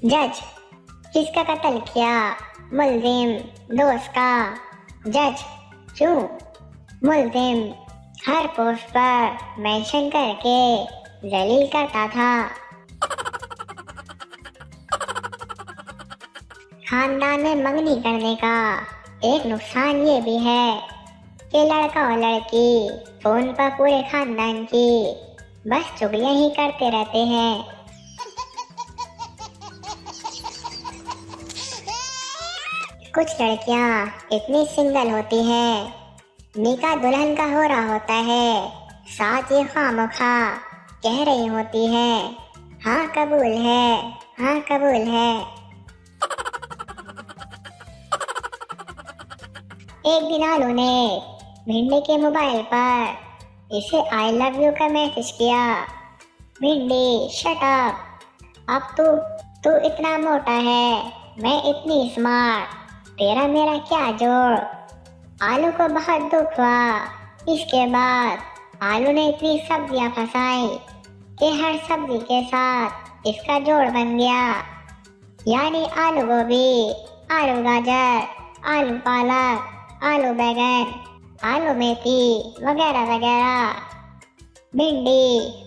जज, किसका कत्ल किया? मुल्जिम, दोस्त का। जज, क्यों? मुल्जिम हर पोस्ट पर मेंशन करके जलील करता था। खानदान में मंगनी करने का एक नुकसान ये भी है कि लड़का और लड़की फोन पर पूरे खानदान की बस चुगलियां ही करते रहते हैं। कुछ लड़कियां इतनी सिंगल होती हैं, निकाह दुल्हन का हो रहा होता है, साथ ये खामखा कह रही होती है, हाँ कबूल है, हाँ कबूल है। एक दिन आलू ने भिंडी के मोबाइल पर इसे आई लव यू का मैसेज किया। भिंडी शट अप, अब तू इतना मोटा है, मैं इतनी स्मार्ट, तेरा मेरा क्या जोड़। आलू को बहुत दुख हुआ। इसके बाद आलू ने इतनी सब्जियां फंसाई कि हर सब्जी के साथ इसका जोड़ बन गया, यानी आलू गोभी, आलू गाजर, आलू पालक, आलू बैंगन, आलू मेथी वगैरह वगैरह। भिंडी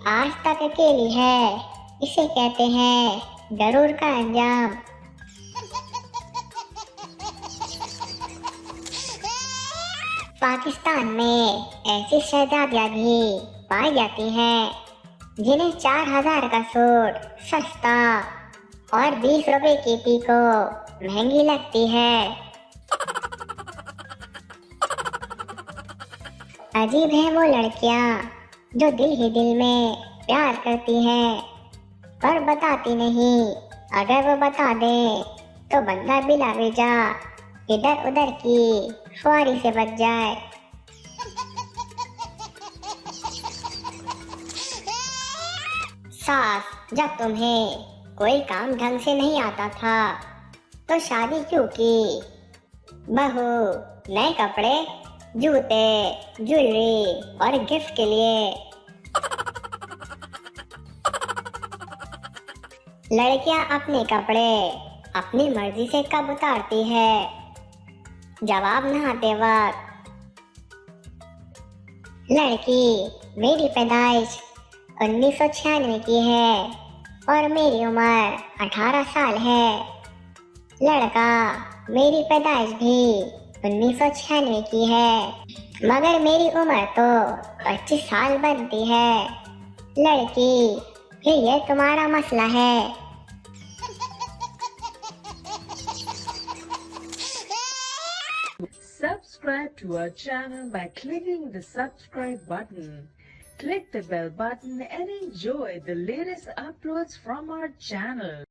आज तक अकेली है, इसे कहते हैं गरूर का अंजाम। पाकिस्तान में ऐसी शहजादियां भी पाई जाती हैं जिन्हें 4000 का सूट सस्ता और 20 रुपए की पीको महंगी लगती है। अजीब है वो लड़कियां जो दिल ही दिल में प्यार करती हैं पर बताती नहीं। अगर वो बता दे तो बंदा बिला वजह इधर उधर की खुआरी से बच जाए। सास, जब तुम्हें कोई काम ढंग से नहीं आता था तो शादी क्यों की? बहू, नए कपड़े, जूते, ज्वेलरी और गिफ्ट के लिए। लड़कियां अपने कपड़े अपनी मर्जी से कब उतारती है? जवाब नहाते वक्त। लड़की, मेरी पैदाइश 1996 की है और मेरी उम्र 18 साल है। लड़का, मेरी पैदाइश भी 1996 की है मगर मेरी उम्र तो 25 साल बनती है। लड़की, फिर ये तुम्हारा मसला है। Subscribe to our channel by clicking the subscribe button. Click the bell button and enjoy the latest uploads from our channel.